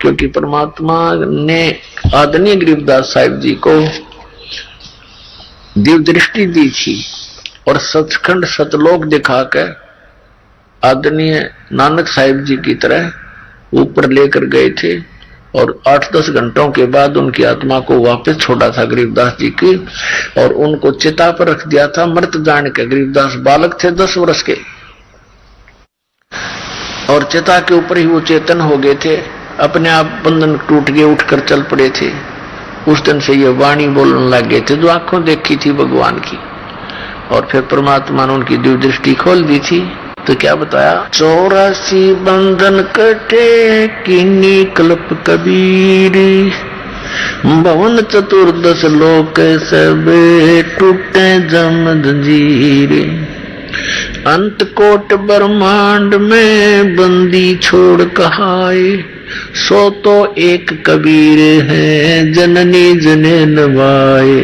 क्योंकि परमात्मा ने आदरणीय गरीबदास साहिब जी को दिव्य दृष्टि दी थी और सचखंड सतलोक दिखाकर आदरणीय नानक साहिब जी की तरह ऊपर लेकर गए थे और 8-10 घंटों के बाद उनकी आत्मा को वापस छोड़ा था गरीबदास जी की, और उनको चिता पर रख दिया था मृत जान के। गरीबदास बालक थे 10 वर्ष के, और चिता के ऊपर ही वो चेतन हो गए थे, अपने आप बंधन टूट गए, उठकर चल पड़े थे। उस दिन से ये वाणी बोलने लग गए थे जो आंखों देखी थी भगवान की, और फिर परमात्मा ने उनकी दिव्य दृष्टि खोल दी थी। तो क्या बताया, 84 बंधन कटे किन्नी कल्प कबीर, भवन 14 लोक सबे टूटे जम जंजीर, अंत कोट ब्रह्मांड में बंदी छोड़ कहाए, सो तो एक कबीर है जननी जने नवाए,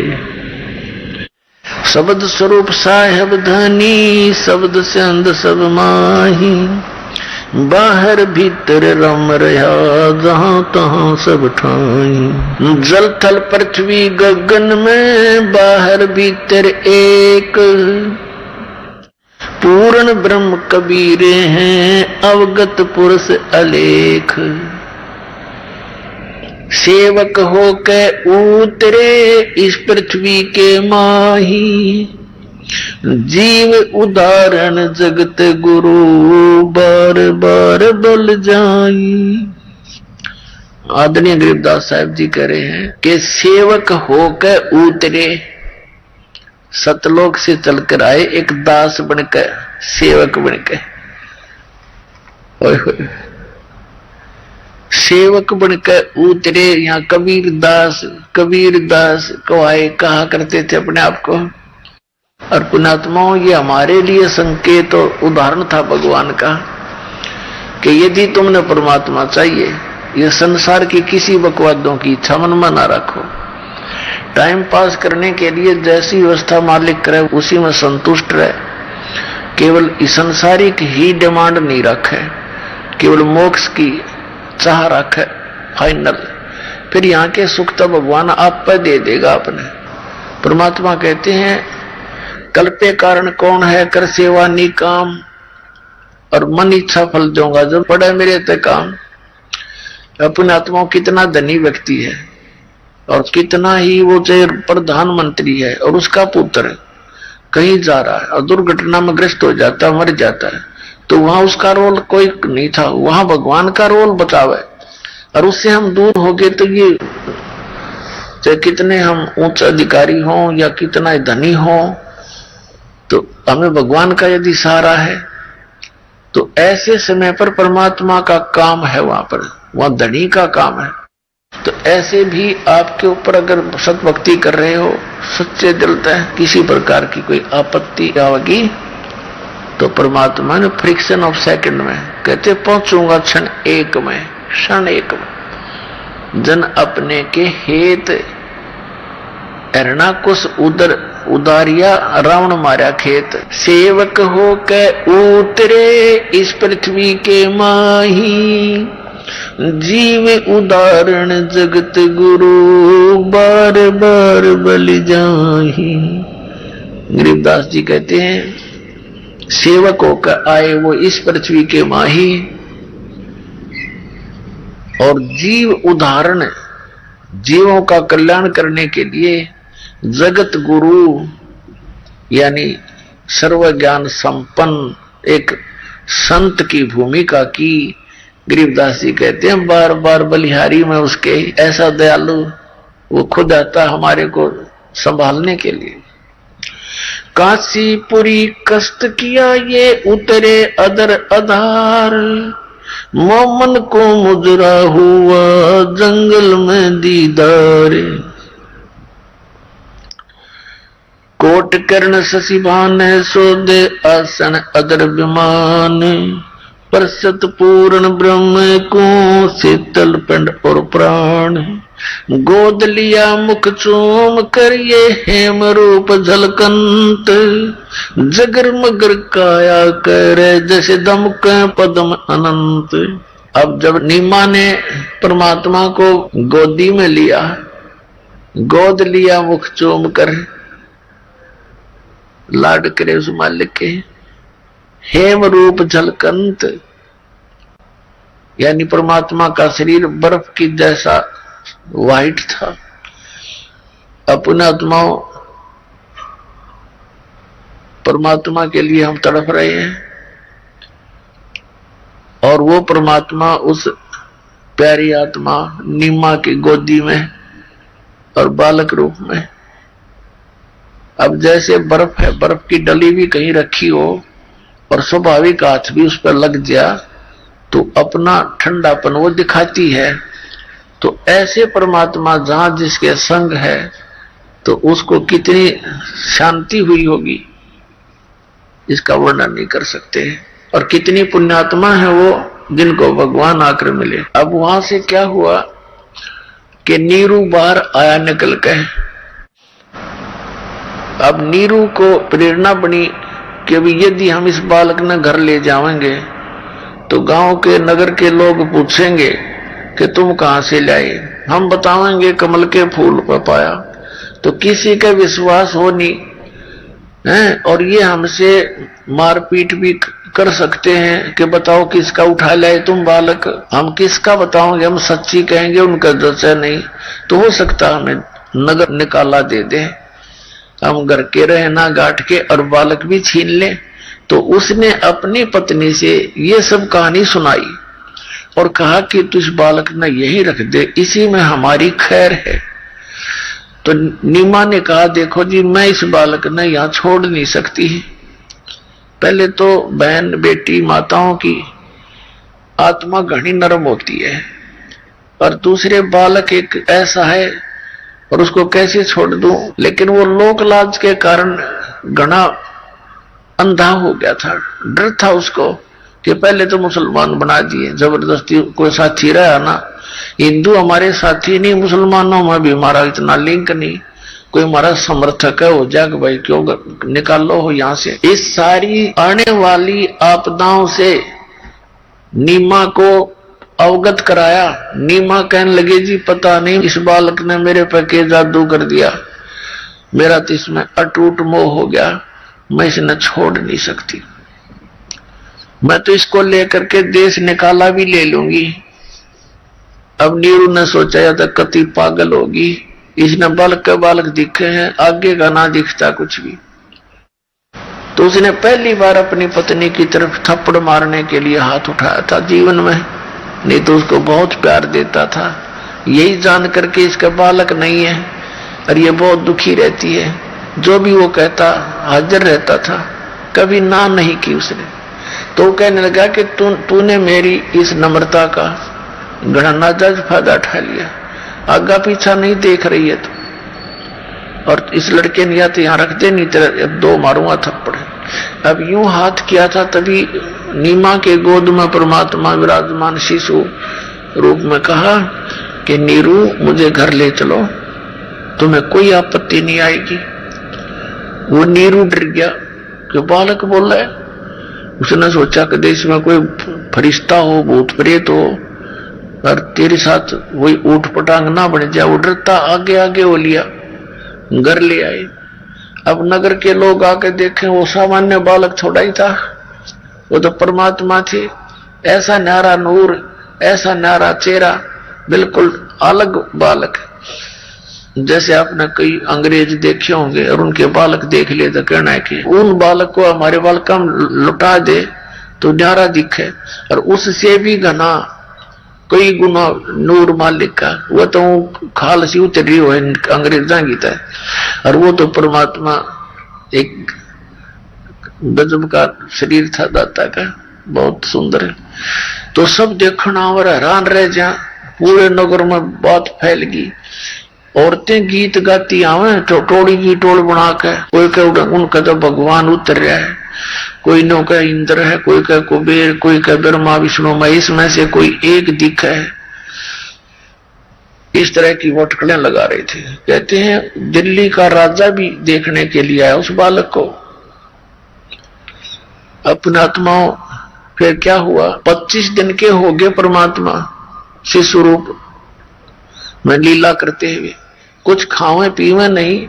शब्द स्वरूप साहेब धनी शब्द से अंध सब माही, बाहर भीतर रम रहा जहां तहां सब ठाई, जल थल पृथ्वी गगन में बाहर भीतर एक, पूर्ण ब्रह्म कबीरे हैं अवगत पुरुष अलेख, सेवक हो के उतरे इस पृथ्वी के माही, जीव उदाहरण जगत गुरु बार बार बल जाई। आदरणीय गरीबदास साहिब जी कह रहे हैं कि सेवक होकर उतरे, सतलोक से चलकर आए एक दास बनकर, सेवक बनकर, सेवक बनकर उतरे। यहाँ कबीर दास को आए कहा करते थे अपने आप को। और पुण्यात्माओं, ये हमारे लिए संकेत और उदाहरण था भगवान का कि यदि तुमने परमात्मा चाहिए, ये संसार की किसी बकवादों की इच्छा मन में ना रखो। टाइम पास करने के लिए जैसी व्यवस्था मालिक करे उसी में संतुष्ट रहे, केवल संसारिक ही डिमांड नहीं रखे, केवल मोक्ष की चाह रखे फाइनल। फिर यहाँ के सुख तो भगवान आप पर दे देगा अपने। परमात्मा कहते हैं कल्पे कारण कौन है कर सेवा नी काम, और मन इच्छा फल दूंगा जो पड़े मेरे ते काम। अपने आत्मा कितना धनी व्यक्ति है और कितना ही वो चाहे प्रधानमंत्री है और उसका पुत्र कहीं जा रहा है और दुर्घटना में ग्रस्त हो जाता है, मर जाता है, तो वहां उसका रोल कोई नहीं था, वहां भगवान का रोल बचावे। और उससे हम दूर हो गए तो ये चाहे कितने हम उच्च अधिकारी हों या कितना धनी हो, तो हमें भगवान का यदि सहारा है तो ऐसे समय पर परमात्मा का काम है, वहां धनी का काम है। तो ऐसे भी आपके ऊपर अगर सतभक्ति कर रहे हो, सच्चे दिल से किसी प्रकार की कोई आपत्ति आवेगी, तो परमात्मा ने फ्रिक्शन ऑफ सेकंड में कहते पहुंचूंगा क्षण एक में जन अपने के हेत। हिरणाकुश उदारिया रावण मारा खेत, सेवक हो के उतरे इस पृथ्वी के माही, जीव उदाहरण जगत गुरु बार बार बल जाही। गरीबदास जी कहते हैं सेवक होकर आए वो इस पृथ्वी के माही, और जीव उदाहरण जीवों का कल्याण करने के लिए जगत गुरु यानी सर्व ज्ञान संपन्न एक संत की भूमिका की। गरीबदास जी कहते हैं बार बार बलिहारी में उसके ऐसा दयालु वो खुद आता हमारे को संभालने के लिए। काशीपुरी कष्ट किया ये उतरे अदर आधार, मोमन को मुजरा हुआ जंगल में दीदार, कोट कर्ण शशिभान सोदे आसन अदर विमान, परसत पूर्ण ब्रह्म को शीतल पिंड और प्राण, गोद लिया मुख चूम कर ये हेम रूप झलकंत, जगर मगर काया करे जैसे दमक पद्म अनंत, अब जब नीमा ने परमात्मा को गोदी में लिया, गोद लिया मुख चूम कर, लाड करे उस मालिक के, हेम रूप झलकंत, यानी परमात्मा का शरीर बर्फ की जैसा वाइट था। अपने आत्माओं परमात्मा के लिए हम तड़प रहे हैं और वो परमात्मा उस प्यारी आत्मा नीमा की गोदी में और बालक रूप में। अब जैसे बर्फ है, बर्फ की डली भी कहीं रखी हो और स्वाभाविक हाथ भी उस पर लग गया तो अपना ठंडापन वो दिखाती है, तो ऐसे परमात्मा जहां जिसके संग है तो उसको कितनी शांति हुई होगी, इसका वर्णन नहीं कर सकते। और कितनी पुण्यात्मा है वो जिनको भगवान आकर मिले। अब वहां से क्या हुआ कि नीरू बाहर आया निकल के। अब नीरू को प्रेरणा बनी कि यदि हम इस बालक ने घर ले जाएंगे तो गांव के नगर के लोग पूछेंगे कि तुम कहां से लाए, हम बताएंगे कमल के फूल पर पाया, तो किसी का विश्वास हो नहीं है। और ये हमसे मारपीट भी कर सकते हैं कि बताओ किसका उठा लाए तुम बालक, हम किसका बताओगे, हम सच्ची कहेंगे उनका जैसा नहीं, तो हो सकता हमें नगर निकाला दे दे, हम घर के रहे ना गांठ के और बालक भी छीन ले। तो उसने अपनी पत्नी से ये सब कहानी सुनाई और कहा कि तू इस बालक ने यही रख दे, इसी में हमारी खैर है। तो नीमा ने कहा देखो जी, मैं इस बालक ने यहां छोड़ नहीं सकती। पहले तो बहन बेटी माताओं की आत्मा घनी नरम होती है और दूसरे बालक एक ऐसा है और उसको कैसे छोड़ दूं। लेकिन वो लोक लाज के कारण घना अंधा हो गया था, डर था उसको कि पहले तो मुसलमान बना दिए, जबरदस्ती कोई साथी रहा ना, हिंदू हमारे साथी नहीं, मुसलमानों में भी हमारा इतना लिंक नहीं, कोई हमारा समर्थक है हो जाए भाई क्यों निकालो हो यहां से। इस सारी आने वाली आपदाओं से नीमा को अवगत कराया। नीमा कहने लगे जी पता नहीं इस बालक ने मेरे पे के जादू कर दिया, मेरा तो इसमें अटूट मोह हो गया, मैं इसे छोड़ नहीं सकती, मैं तो इसको लेकर के देश निकाला भी ले लूंगी। अब नीरू ने सोचा या तो कति पागल होगी, इसने बालक के बालक दिखे हैं, आगे का ना दिखता कुछ भी। तो उसने पहली बार अपनी पत्नी की तरफ थप्पड़ मारने के लिए हाथ उठाया था जीवन में, नहीं तो उसको बहुत प्यार देता था। यही जान करके इसका बालक नहीं है और ये बहुत दुखी रहती है, जो भी वो कहता हाजिर रहता था, कभी ना नहीं की उसने। तो कहने लगा कि तूने मेरी इस नम्रता का घना नाजायज फायदा उठा लिया, आगा पीछा नहीं देख रही है तो। और इस लड़के ने या तो यहां रख दे, नहीं तेरा अब दो मारूंगा थप्पड़। अब यूं हाथ किया था, तभी नीमा के गोद में परमात्मा विराजमान शिशु रूप में कहा कि नीरू मुझे घर ले चलो, तुम्हें कोई आपत्ति नहीं आएगी। वो नीरू डर गया कि बालक बोल रहा है। उसने सोचा कि देश में कोई फरिश्ता हो, भूत प्रेत हो और तेरे साथ वही ऊट पटांग ना बन जाए। वो डरता आगे आगे हो लिया, घर ले आए। अब नगर के लोग आके देखें वो सामान्य बालक थोड़ा ही था, वो तो परमात्मा थे। ऐसा न्यारा नूर, ऐसा न्यारा चेहरा, बिल्कुल अलग बालक। जैसे आपने कई अंग्रेज देखे होंगे और उनके बालक देख ले तो कहना है कि उन बालक को हमारे बालक हम लुटा दे तो न्यारा दिखे, और उससे भी घना कई गुना नूर मालिक का। वो तो खाल सी उतरी हो अंग्रेजा की तरह, और वो तो परमात्मा एक गजब का शरीर था दाता का, बहुत सुंदर है। तो सब देखना और हैरान रह जा, पूरे नगर में बात फैल गई। औरतें गीत गाती आवे टोड़ी की टोल बना के, कोई कह उनका तो भगवान उतर रहा है, कोई नो का इंद्र है, कोई का कुबेर, कोई का ब्रह्मा विष्णु महेश में से कोई एक दिख है। इस तरह की वटकड़ें लगा रहे थे। कहते हैं दिल्ली का राजा भी देखने के लिए आया उस बालक को। अपने आत्माओं फिर क्या हुआ, 25 दिन के हो गए परमात्मा शिशु रूप में लीला करते हुए, कुछ खावे पीवे नहीं,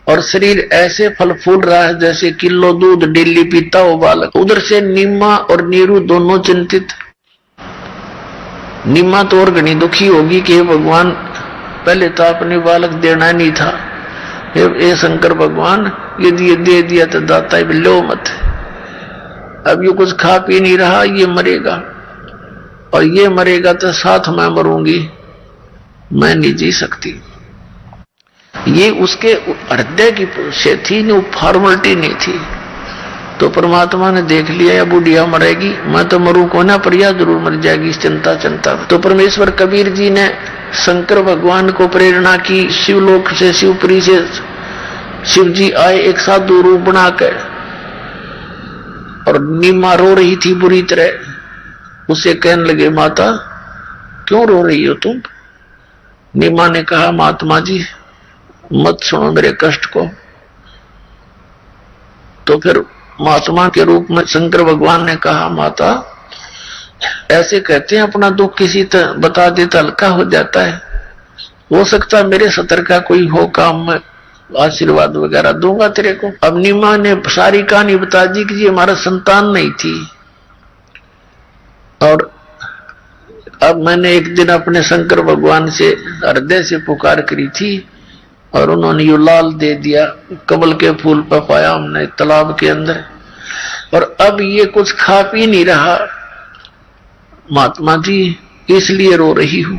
और शरीर ऐसे फल फूल रहा है जैसे किलो दूध डेली पीता हो बालक। उधर से नीमा और नीरू दोनों चिंतित। नीमा तो और घनी दुखी होगी कि भगवान पहले तो आपने बालक देना नहीं था, ये शंकर भगवान यदि ये दे दिया तो दाता लो मत, अब ये कुछ खा पी नहीं रहा, ये मरेगा, और ये मरेगा तो साथ मैं मरूंगी, मैं नहीं जी सकती। ये उसके हृदय की से थी, वो फॉर्मेलिटी नहीं थी। तो परमात्मा ने देख लिया या बुढ़िया मरेगी, मैं तो मरूं को ना, पर यह जरूर मर जाएगी इस चिंता चिंता। तो परमेश्वर कबीर जी ने शंकर भगवान को प्रेरणा की, शिवलोक से शिवपुरी से शिव जी आए एक साधु रूप बनाकर, और नीमा रो रही थी बुरी तरह। उसे कहने लगे, माता क्यों रो रही हो तुम? नीमा ने कहा, महात्मा जी मत सुनो मेरे कष्ट को। तो फिर महात्मा के रूप में शंकर भगवान ने कहा, माता ऐसे कहते हैं अपना दुख किसी तरह बता दे तो हल्का हो जाता है, हो सकता है मेरे सतर का कोई हो काम, में आशीर्वाद वगैरह दूंगा तेरे को। अब नीमा ने सारी कहानी बता दी कि ये हमारा संतान नहीं थी, और अब मैंने एक दिन अपने शंकर भगवान से हृदय से पुकार करी थी, और उन्होंने यो लाल दे दिया, कमल के फूल पर पाया हमने तालाब के अंदर, और अब ये कुछ खा पी नहीं रहा महात्मा जी, इसलिए रो रही हूं।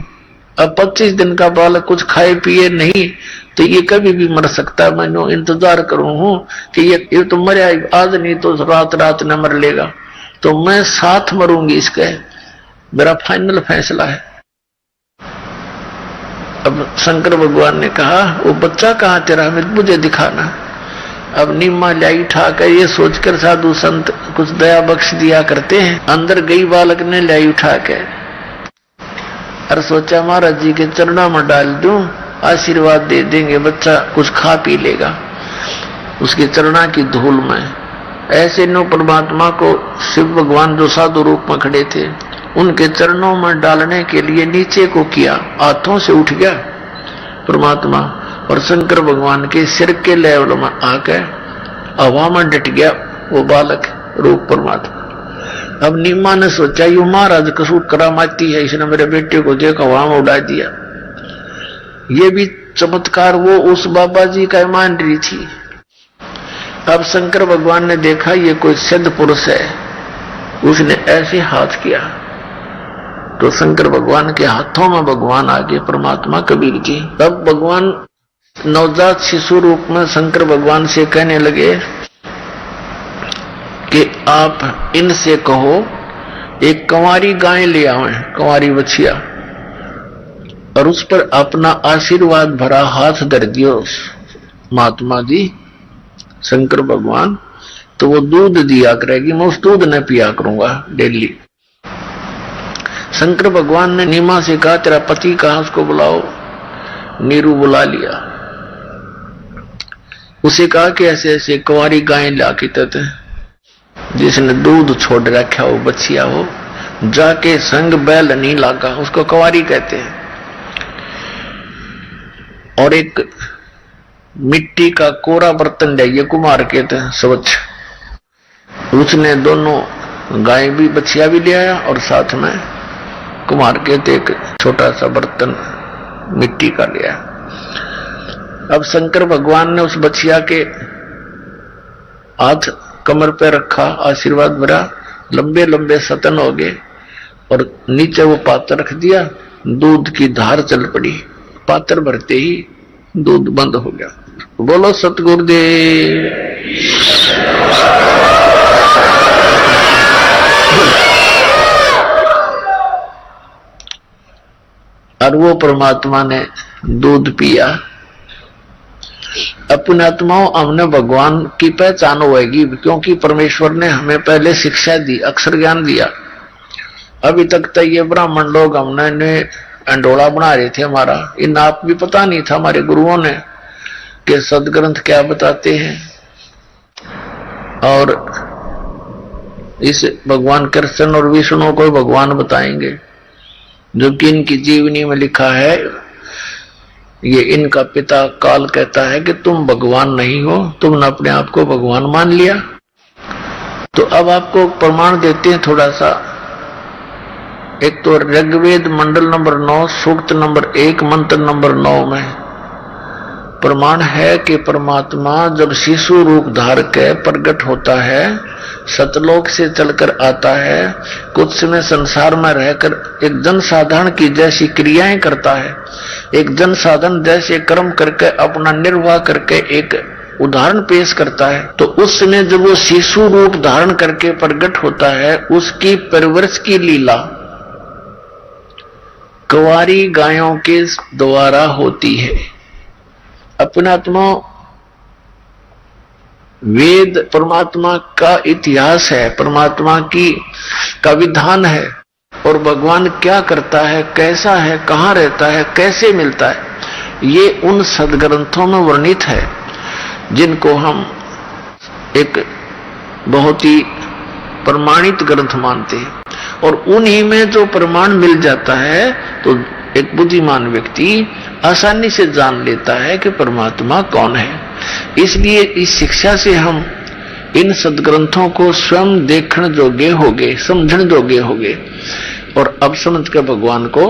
अब 25 दिन का बालक कुछ खाए पिए नहीं तो ये कभी भी मर सकता है। मैं इंतजार करूं हूं कि ये तो मरे, आज नहीं तो रात रात न मर लेगा, तो मैं साथ मरूंगी इसके, मेरा फाइनल फैसला है। अब शंकर भगवान ने कहा, वो बच्चा कहाँ तेरा, मुझे दिखाना। अब नीमा लाई उठाकर, ये सोचकर साधु संत कुछ दया बख्श दिया करते हैं, अंदर गई बालक ने लाई उठा के, और सोचा महाराज जी के चरणों में डाल दूं, आशीर्वाद दे देंगे, बच्चा कुछ खा पी लेगा उसके चरणा की धूल में। ऐसे नो परमात्मा को शिव भगवान जो साधु रूप में खड़े थे, उनके चरणों में डालने के लिए नीचे को किया, हाथों से उठ गया परमात्मा, और शंकर भगवान के सिर के लेवल में आकर हवा में डट गया वो बालक रूप परमात्मा। अब नीमा ने सोचा, यू महाराज कसूर करामाती है, इसने मेरे बेटे को देखा हवा में उड़ा दिया। ये भी चमत्कार वो उस बाबा जी का मान रही थी। अब शंकर भगवान ने देखा ये कोई सिद्ध पुरुष है, उसने ऐसे हाथ किया तो शंकर भगवान के हाथों में भगवान आ गए परमात्मा कबीर जी। तब भगवान नवजात शिशु रूप में शंकर भगवान से कहने लगे कि आप इनसे कहो एक कंवारी गाय ले आवे, कंवारी बछिया, और उस पर अपना आशीर्वाद भरा हाथ धर दियो महात्मा जी शंकर भगवान, तो वो दूध दिया करेगी, मैं उस दूध न पिया करूंगा डेली। शंकर भगवान ने नीमा से कहा, तेरा पति कहां, उसको बुलाओ। नीरू बुला लिया, उसे कहा कि ऐसे ऐसे कुंवारी गाय ला के तत जिसने दूध छोड़ रखा हो बच्चिया हो, जाके संग बैल नहीं लागा, उसको कुंवारी कहते हैं। और एक मिट्टी का कोरा बर्तन जाइए कुमार कहते हैं स्वच्छ, उसने दोनों गाय भी बच्चिया भी ले आया और साथ में कुमार कहते एक छोटा सा बर्तन मिट्टी का लिया। अब शंकर भगवान ने उस बच्चिया के हाथ कमर पे रखा, आशीर्वाद भरा, लंबे लंबे सतन हो गए और नीचे वो पात्र रख दिया, दूध की धार चल पड़ी। पात्र भरते ही दूध बंद हो गया। बोलो सतगुरुदेव। और वो परमात्मा ने दूध पिया। अपने आत्माओं हमने भगवान की पहचान होगी, क्योंकि परमेश्वर ने हमें पहले शिक्षा दी, अक्षर ज्ञान दिया। अभी तक तो ये ब्राह्मण लोग हमने अंडोला बना रहे थे हमारा, इन आप भी पता नहीं था हमारे गुरुओं ने कि सदग्रंथ क्या बताते हैं। और इस भगवान कृष्ण और विष्णु को भगवान बताएंगे, जबकि इनकी जीवनी में लिखा है, ये इनका पिता काल कहता है कि तुम भगवान नहीं हो, तुमने अपने आप को भगवान मान लिया। तो अब आपको प्रमाण देते हैं थोड़ा सा। एक तो ऋग्वेद मंडल नंबर 9 सूक्त नंबर 1 मंत्र नंबर 9 में प्रमाण है कि परमात्मा जब शिशु रूप धार के प्रकट होता है, सतलोक से चलकर आता है, कुछ समय संसार में रहकर एक जन साधारण की जैसी क्रियाएं करता है, एक जन साधन जैसे कर्म करके अपना निर्वाह करके एक उदाहरण पेश करता है। तो उस समय जब वो शिशु रूप धारण करके प्रकट होता है, उसकी परवरिश की लीला कुंवारी गायों के द्वारा होती है। अपनात्मा वेद परमात्मा का इतिहास है, परमात्मा का विधान है, और भगवान क्या करता है, कैसा है, कहाँ रहता है, कैसे मिलता है, ये उन सदग्रंथों में वर्णित है, जिनको हम एक बहुत ही प्रमाणित ग्रंथ मानते हैं। और उन्हीं में जो प्रमाण मिल जाता है तो एक बुद्धिमान व्यक्ति आसानी से जान लेता है कि परमात्मा कौन है। इसलिए इस शिक्षा से हम इन सदग्रंथों को स्वयं देखने जोगे होगे, समझने जोगे होगे, और अब समझ कर भगवान को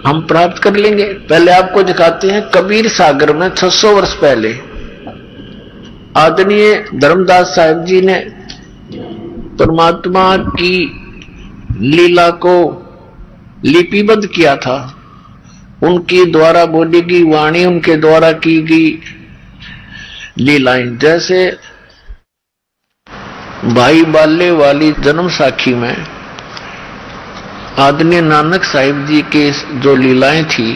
हम प्राप्त कर लेंगे। पहले आपको दिखाते हैं, कबीर सागर में 600 वर्ष पहले आदरणीय धर्मदास साहिब जी ने परमात्मा की लीला को लिपिबद्ध किया था। उनके द्वारा बोली गई वाणी, उनके द्वारा की गई लीलाएं, जैसे भाई बाले वाली जन्म साखी में आदरणीय नानक साहिब जी के जो लीलाएं थी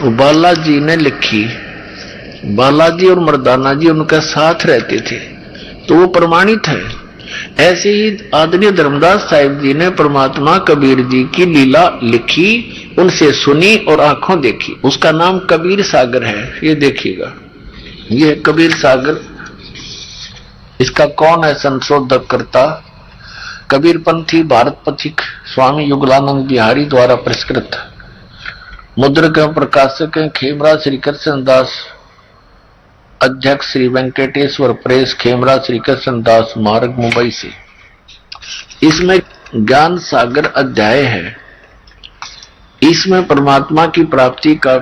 वो बालाजी ने लिखी। बालाजी और मर्दाना जी उनके साथ रहते थे, तो वो प्रमाणित है। ऐसे ही आदरणीय धर्मदास साहिब जी ने परमात्मा कबीर जी की लीला लिखी, उनसे सुनी और आंखों देखी। उसका नाम कबीर सागर है। ये देखिएगा, ये कबीर सागर। इसका कौन है संशोधक करता? कबीर पंथी भारत पथिक स्वामी युगलानंद बिहारी द्वारा परिष्कृत। मुद्रक एवं प्रकाशक हैं खेमराज श्री कृष्ण दास, अध्यक्ष श्री वेंकटेश्वर प्रेस, खेमराज श्री कृष्ण दास मार्ग, मुंबई से। इसमें ज्ञान सागर अध्याय है। इसमें परमात्मा की प्राप्ति का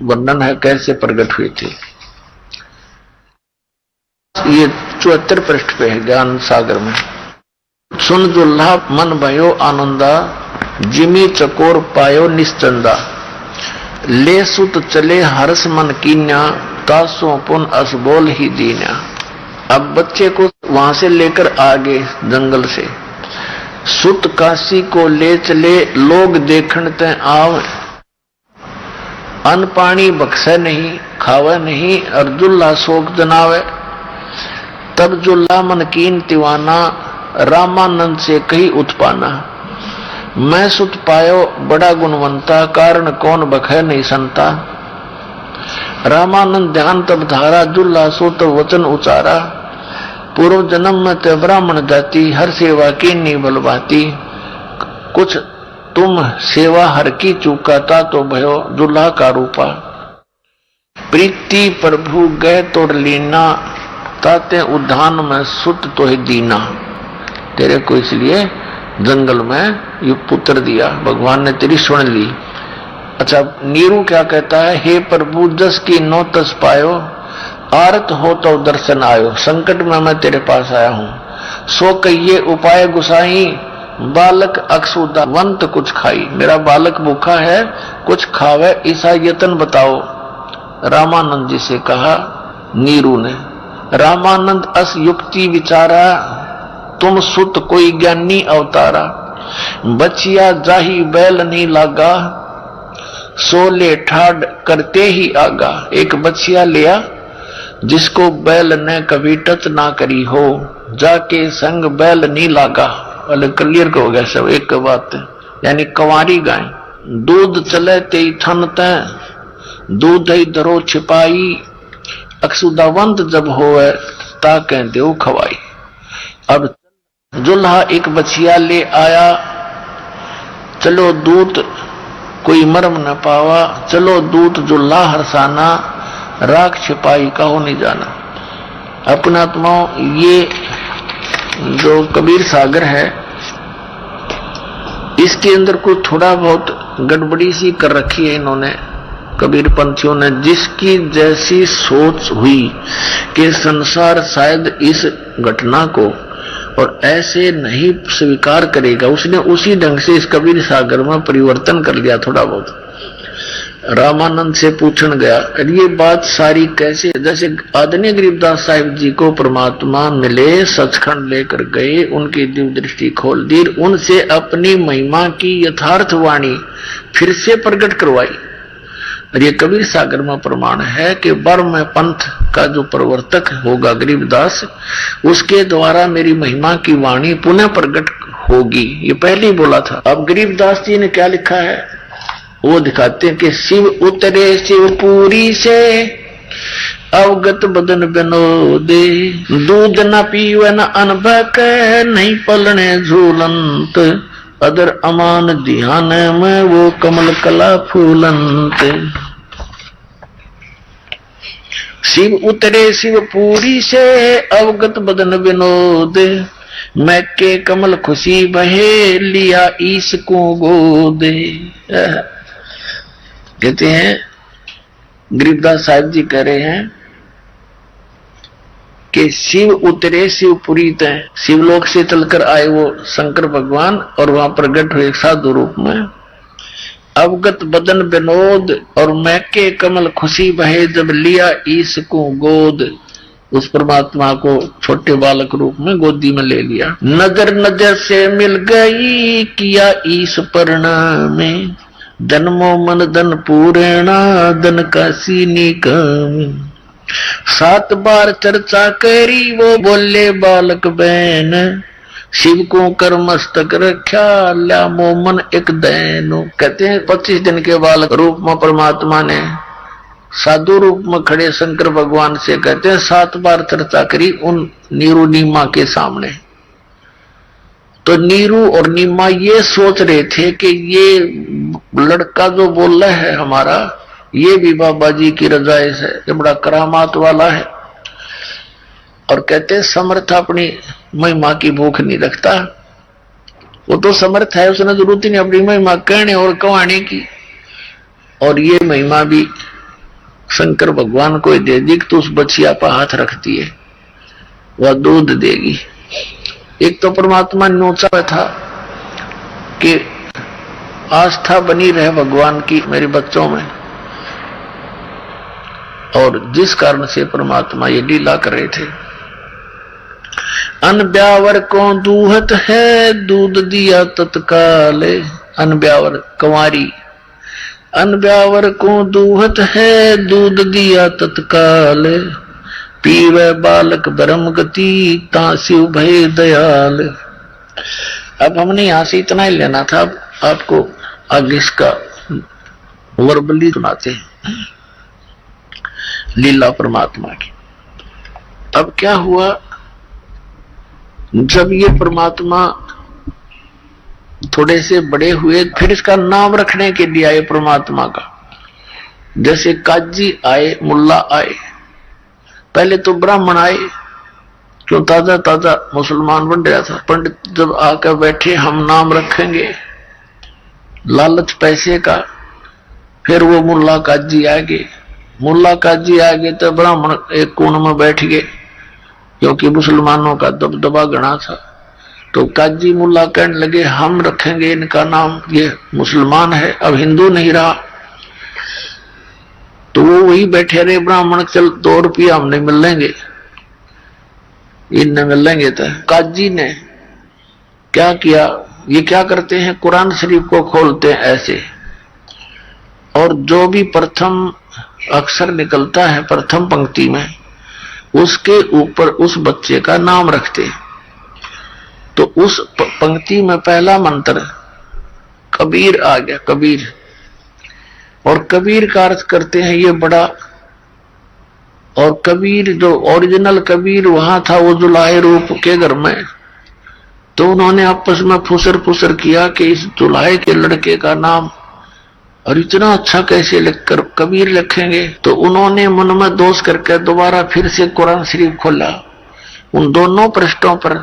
वर्णन है, कैसे प्रकट हुए थे। ये 74 पृष्ठ पे है ज्ञान सागर में। सुन दुल्हा मन भयो आनंदा, जिमी चकोर पायो निश्चंदा, ले सुत चले हर्ष मन कीन्या, तासों पुन असबोल ही दीना। अब बच्चे को वहां से लेकर आगे जंगल से सुत काशी को ले चले, लोग देखण ते आव, अन्न पानी बख्शे नहीं, खावे नहीं, और जुल्ला शोक जनावे। तब जुल्ला मन कीन तिवाना, रामानंद से कही उत्पाना। मैं सुत पायो बड़ा गुणवंता, कारण कौन बखे नहीं संता। रामानंद ध्यान तब धारा, जुल्ला सो तब वचन उचारा। पूर्व जन्म में ते ब्राह्मण जाति, हर सेवा की नी बलवाती। कुछ तुम सेवा हर की चूकाता, तो भयो जुल्हा का रूपा। प्रीति प्रभु गए तोड़ लीना, ताते उद्यान में सुत तो ही दीना। तेरे को इसलिए जंगल में ये पुत्र दिया, भगवान ने तेरी सुन ली। अच्छा, नीरू क्या कहता है, हे प्रभु जस की नो तस पायो, आरत हो तो दर्शन आयो। संकट में मैं तेरे पास आया हूं, सो कहिए उपाय गुसाई, बालक अक्षुदा वंत कुछ खाई। मेरा बालक भूखा है, कुछ खावे ऐसा यतन बताओ। रामानंद जी से कहा नीरू ने। रामानंद अस युक्ति विचारा, तुम सुत कोई ज्ञानी अवतारा। बचिया जाही बैल नहीं लागा, सोले ठाड करते ही आगा। एक बचिया लिया जिसको बैल ने कभी टच ना करी हो, जाके संग बैल नहीं लागा। अलग क्लियर हो गया सब एक बात, यानी कंवारी गाय। दूध चले ते थन ते, दूध ही दरो छिपाई। अक्षुदावंत जब होवे, ताके देव खवाई। अब जुल्हा एक बछिया ले आया, चलो दूत कोई मरम न पावा, चलो दूत जुल्हा हरसाना, राख छिपाई का हो नहीं जाना। अपने आत्माओं, ये जो कबीर सागर है, इसके अंदर को थोड़ा बहुत गड़बड़ी सी कर रखी है इन्होंने, कबीर पंथियों ने, जिसकी जैसी सोच हुई कि संसार शायद इस घटना को और ऐसे नहीं स्वीकार करेगा, उसने उसी ढंग से इस कबीर सागर में परिवर्तन कर लिया थोड़ा बहुत। रामानंद से पूछन गया, ये बात सारी कैसे? जैसे आदरणीय गरीबदास साहिब जी को परमात्मा मिले, सचखंड लेकर गए, उनकी दिव्य दृष्टि खोल दी, उनसे अपनी महिमा की यथार्थ वाणी फिर से प्रकट करवाई। और ये कबीर सागर में प्रमाण है कि बर्म पंथ का जो प्रवर्तक होगा गरीबदास, उसके द्वारा मेरी महिमा की वाणी पुनः प्रकट होगी, ये पहले ही बोला था। अब गरीबदास जी ने क्या लिखा है वो दिखाते हैं कि शिव उतरे शिवपुरी से, अवगत बदन विनोदे, दूध न पीवे न अनबक, नहीं पलने झूलंत, अदर अमान ध्यान में वो कमल कला फूलंत। शिव उतरे शिवपुरी से, अवगत बदन विनोद, मैं के कमल खुशी बहे, लिया ईश को गोद। कहते हैं गरीबदास साहिब जी कह रहे हैं कि शिव उतरे शिवपुरी तय, शिवलोक से चलकर आए वो शंकर भगवान और वहां प्रकट हुए साधु रूप में। अवगत बदन विनोद और मैके कमल खुशी बहे, जब लिया ईश को गोद, उस परमात्मा को छोटे बालक रूप में गोदी में ले लिया। नजर नजर से मिल गई, किया ईश परिणाम, धनमो मन धन पूर्णा, धन का सीनी काम। 7 बार चर्चा करी, वो बोले बालक बहन, शिव को कर मस्तक रखा, ल्या मोमन एक दैन। कहते हैं 25 दिन के बालक रूप में परमात्मा ने साधु रूप में खड़े शंकर भगवान से कहते हैं 7 बार चर्चा करी उन नीरू नीमा के सामने। तो नीरू और नीमा ये सोच रहे थे कि ये लड़का जो बोल रहा है हमारा, ये भी बाबा जी की रजाइश है, ये बड़ा करामात वाला है। और कहते हैं समर्थ अपनी महिमा की भूख नहीं रखता, वो तो समर्थ है, उसने जरूरत ही नहीं अपनी महिमा कहने और कहवाने की। और ये महिमा भी शंकर भगवान को दे दी तो उस बछिया पर हाथ रखती है, वह दूध देगी। एक तो परमात्मा नोचा था कि आस्था बनी रहे भगवान की मेरे बच्चों में, और जिस कारण से परमात्मा ये लीला कर रहे थे। अनब्यावर को दूहत है, दूध दिया तत्काल। अनब्यावर कंवारी, अनब्यावर को दूहत है, दूध दिया तत्काल। पीवे बालक ब्रह्म गति, ताशिव भय दयाल। अब हमने यहां से इतना ही लेना था, अब आपको आगे इसका वर्बली सुनाते हैं लीला परमात्मा की। अब क्या हुआ, जब ये परमात्मा थोड़े से बड़े हुए, फिर इसका नाम रखने के लिए आए परमात्मा का। जैसे काजी आए, मुल्ला आए, पहले तो ब्राह्मण आए, क्यों ताजा ताजा मुसलमान बन रहा था। पंडित जब आकर बैठे हम नाम रखेंगे, लालच पैसे का, फिर वो मुल्ला काजी आ गए। मुल्ला काजी आ गए तो ब्राह्मण एक कोण में बैठ गए, क्योंकि मुसलमानों का दबदबा घना था। तो काजी मुल्ला कहने लगे हम रखेंगे इनका नाम, ये मुसलमान है, अब हिंदू नहीं रहा। तो वो वही बैठे रहे ब्राह्मण, चल 2 रुपया हमने मिल लेंगे, इनने मिल लेंगे। तो काजी ने क्या किया, ये क्या करते हैं, कुरान शरीफ को खोलते हैं ऐसे, और जो भी प्रथम अक्षर निकलता है प्रथम पंक्ति में, उसके ऊपर उस बच्चे का नाम रखते। तो उस पंक्ति में पहला मंत्र कबीर आ गया, कबीर। और कबीर का अर्थ करते हैं ये बड़ा। और कबीर जो ओरिजिनल कबीर वहां था, वो जुलाहे रूप के घर में, तो उन्होंने आपस में फुसर फुसर किया कि इस दुल्हे के लड़के का नाम और इतना अच्छा कैसे लिखकर कबीर लिखेंगे। तो उन्होंने मन में दोष करके दोबारा फिर से कुरान शरीफ खोला। उन दोनों पृष्ठों पर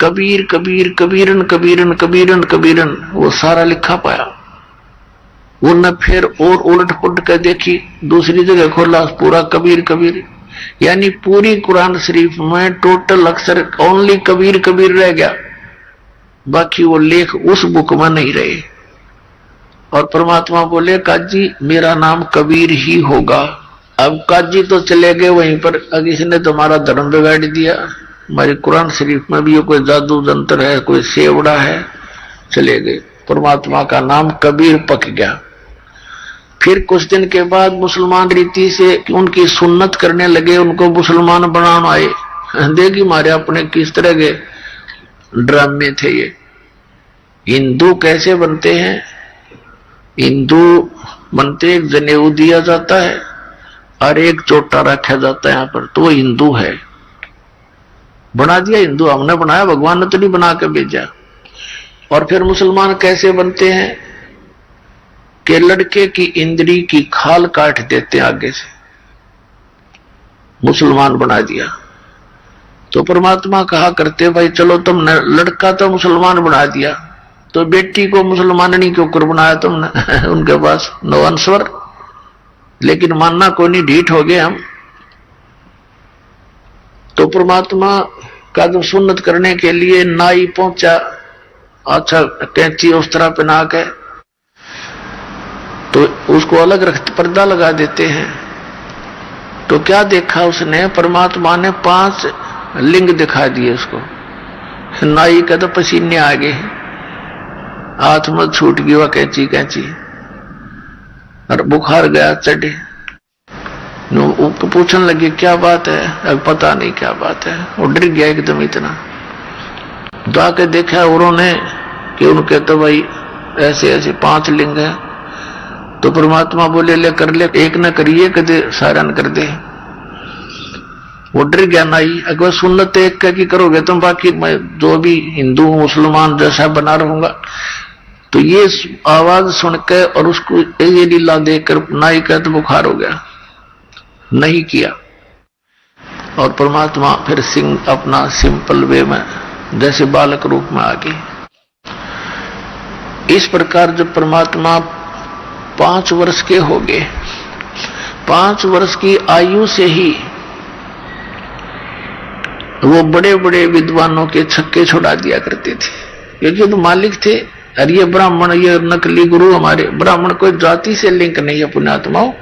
कबीर कबीर कबीरन कबीरन कबीरन कबीरन वो सारा लिखा पाया। उनने फिर और उलट पुलट कर देखी, दूसरी जगह खोला, पूरा कबीर कबीर, यानी पूरी कुरान शरीफ में टोटल अक्षर ओनली कबीर कबीर रह गया, बाकी वो लेख उस बुक में नहीं रहे। और परमात्मा बोले काजी मेरा नाम कबीर ही होगा। अब काजी तो चले गए वहीं पर, अब इसने तुम्हारा धर्म बिगाड़ दिया, हमारी कुरान शरीफ में भी ये कोई जादू जंतर है, कोई सेवड़ा है, चले गए। परमात्मा का नाम कबीर पक गया। फिर कुछ दिन के बाद मुसलमान रीति से उनकी सुन्नत करने लगे, उनको मुसलमान बनाना आए। देखी मारे अपने किस तरह के ड्रामे थे ये। हिंदू कैसे बनते हैं? हिंदू बनते एक जनेऊ दिया जाता है और एक चोटा रखा जाता है यहाँ पर, तो वो हिंदू है। बना दिया हिंदू, हमने बनाया, भगवान ने तो नहीं बना के भेजा। और फिर मुसलमान कैसे बनते हैं कि लड़के की इंद्री की खाल काट देते आगे से, मुसलमान बना दिया। तो परमात्मा कहा करते भाई चलो तुमने लड़का तो मुसलमान बना दिया, तो बेटी को मुसलमाननी क्यों कर बनाया तुमने? उनके पास नवंश्वर, लेकिन मानना कोई नहीं, ढीठ हो गए हम। तो परमात्मा का जो सुन्नत करने के लिए नाई पहुंचा, अच्छा कैंची उस तरह पहना के, तो उसको अलग रख पर्दा लगा देते हैं। तो क्या देखा उसने? परमात्मा ने 5 लिंग दिखा दिए उसको। नाई का तो पसीने आ गए, हाथ में छूट गई वह कैंची कैंची, और बुखार गया चढ़े। पूछने लगे क्या बात है? अब पता नहीं क्या बात है, वो डर गया एकदम इतना। जाके देखा उन्होंने कि उनके तो भाई ऐसे ऐसे 5 लिंग है। तो परमात्मा बोले ले कर ले, एक न करिए कदे सारा न कर दे। वो डर गया नाई, अगर सुन्नत एक की करोगे तुम, बाकी मैं जो भी हिंदू मुसलमान जैसा बना रहूंगा। तो ये आवाज सुनकर और उसको ये लीला देखकर नाई का तो बुखार हो गया, नहीं किया। और परमात्मा फिर सिंह अपना सिंपल वे में जैसे बालक रूप में आ गए। इस प्रकार जब परमात्मा 5 वर्ष के हो गए, 5 वर्ष की आयु से ही वो बड़े बड़े विद्वानों के छक्के छुड़ा दिया करते थे, क्योंकि तो मालिक थे। और ये ब्राह्मण, ये नकली गुरु हमारे, ब्राह्मण कोई जाति से लिंक नहीं है पुण्यात्माओं।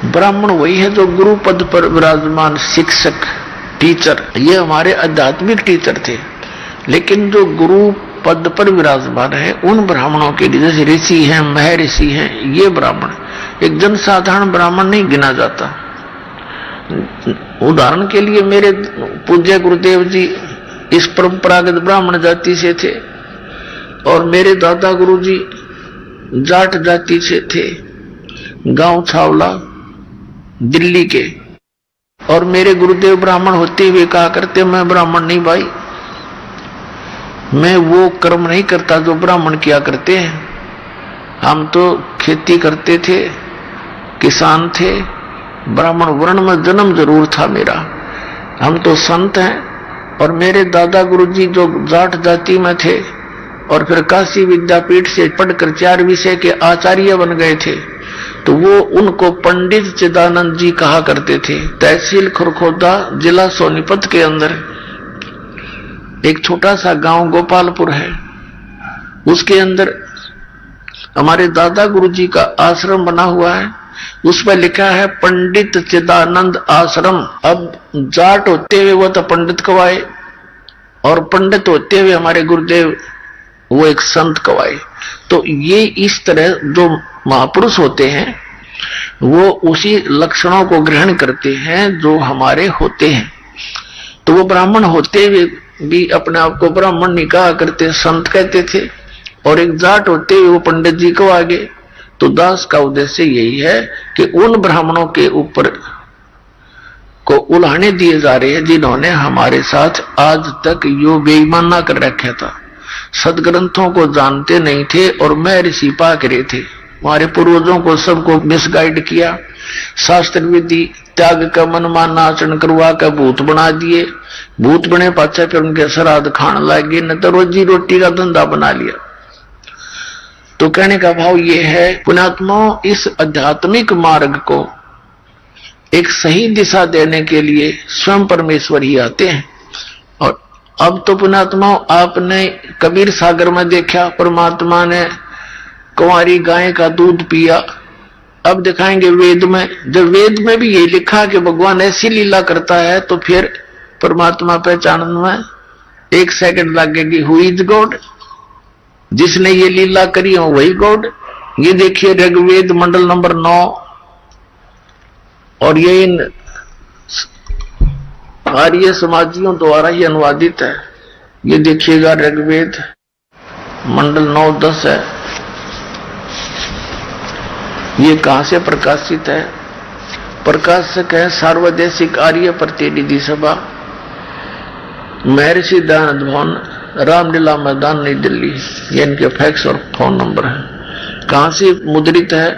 ब्राह्मण वही है जो गुरु पद पर विराजमान शिक्षक, टीचर, ये हमारे आध्यात्मिक टीचर थे। लेकिन जो गुरु पद पर विराजमान है उन ब्राह्मणों के लिए, जैसे ऋषि हैं, महर्षि हैं, ये ब्राह्मण, एक जनसाधारण ब्राह्मण नहीं गिना जाता। उदाहरण के लिए मेरे पूज्य गुरुदेव जी इस परंपरागत ब्राह्मण जाति से थे, और मेरे दादा गुरुजी जाट जाति से थे, गांव छावला दिल्ली के। और मेरे गुरुदेव ब्राह्मण होते हुए कहा करते मैं ब्राह्मण नहीं भाई, मैं वो कर्म नहीं करता जो ब्राह्मण किया करते हैं। हम तो खेती करते थे, किसान थे, ब्राह्मण वर्ण में जन्म जरूर था मेरा। हम तो संत हैं। और मेरे दादा गुरुजी जो जाट जाति में थे और फिर काशी विद्यापीठ से पढ़कर 4 विषय के आचार्य बन गए थे, तो वो उनको पंडित चिदानंद जी कहा करते थे। तहसील खुरखोदा, जिला सोनीपत के अंदर एक छोटा सा गांव गोपालपुर है, उसके अंदर हमारे दादा गुरुजी का आश्रम बना हुआ है। उस पर लिखा है पंडित चिदानंद आश्रम। अब जाट होते हुए वो तो पंडित कवाए, और पंडित होते हुए हमारे गुरुदेव वो एक संत कवाए। तो ये इस तरह जो महापुरुष होते हैं वो उसी लक्षणों को ग्रहण करते हैं जो हमारे होते हैं। तो वो ब्राह्मण होते हुए भी अपने आप को ब्राह्मण नहीं कहा करते, संत कहते थे। और एक जाट होते हुए वो पंडित जी को आगे। तो दास का उद्देश्य यही है कि उन ब्राह्मणों के ऊपर को उल्हाने दिए जा रहे हैं जिन्होंने हमारे साथ आज तक यो बेईमाना कर रखा था, सदग्रंथों को जानते नहीं थे और मैं ऋषि पाक रहे थे, हमारे पूर्वजों को सबको मिसगाइड किया, शास्त्र विधि त्याग का मनमाना आचरण करवा कर भूत बना दिए, भूत बने पाचा फिर उनके श्राद्ध खान लगे, न तो रोजी रोटी का धंधा बना लिया। तो कहने का भाव ये है पुण्यात्माओं, इस आध्यात्मिक मार्ग को एक सही दिशा देने के लिए स्वयं परमेश्वर ही आते हैं। और अब तो पुण्यात्माओं आपने कबीर सागर में देखा परमात्मा ने कुंवारी गाय का दूध पिया, अब दिखाएंगे वेद में, जब वेद में भी ये लिखा कि भगवान ऐसी लीला करता है तो फिर परमात्मा पहचानने में 1 सेकंड लगेगी। हु इज गॉड, जिसने ये लीला करी हो वही गॉड। ये देखिए ऋग्वेद मंडल नंबर 9, और ये इन आर्य समाजियों द्वारा ही अनुवादित है। ये देखिएगा ऋग्वेद मंडल 9-10 है। ये कहां से प्रकाशित है? प्रकाशक है सार्वदेशिक आर्य प्रतिनिधि सभा, महर्षि दयानंद भवन, रामलीला मैदान, नई दिल्ली। ये इनके फैक्स और फोन नंबर है। कहां से मुद्रित है?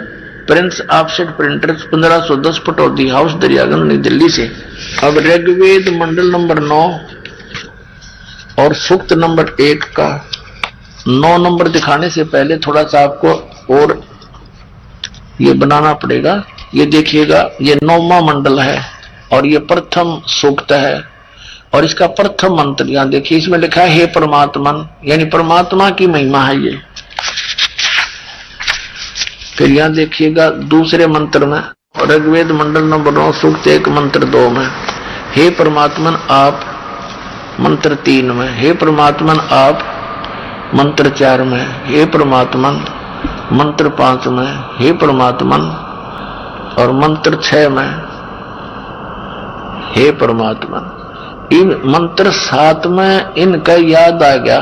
Prince offset printers, 1510 Pataudi house, Daryaganj, नई दिल्ली से। अब ऋग्वेद मंडल नंबर 9 और सूक्त नंबर 1 का 9 नंबर दिखाने से पहले थोड़ा सा आपको और ये बनाना पड़ेगा। ये देखिएगा ये 9वां मंडल है और ये प्रथम सूक्त है और इसका प्रथम मंत्र यहां देखिए, इसमें लिखा है हे परमात्मन, यानी परमात्मा की महिमा है ये। फिर यहां देखिएगा दूसरे मंत्र में ऋग्वेद मंडल नंबर 9 सूक्त 1 मंत्र 2 में हे परमात्मन आप, मंत्र 3 में हे परमात्मन आप, मंत्र 4 में हे परमात्मन, मंत्र 5 में हे परमात्मन, और मंत्र 6 में हे परमात्मन। इन मंत्र 7 में इनका याद आ गया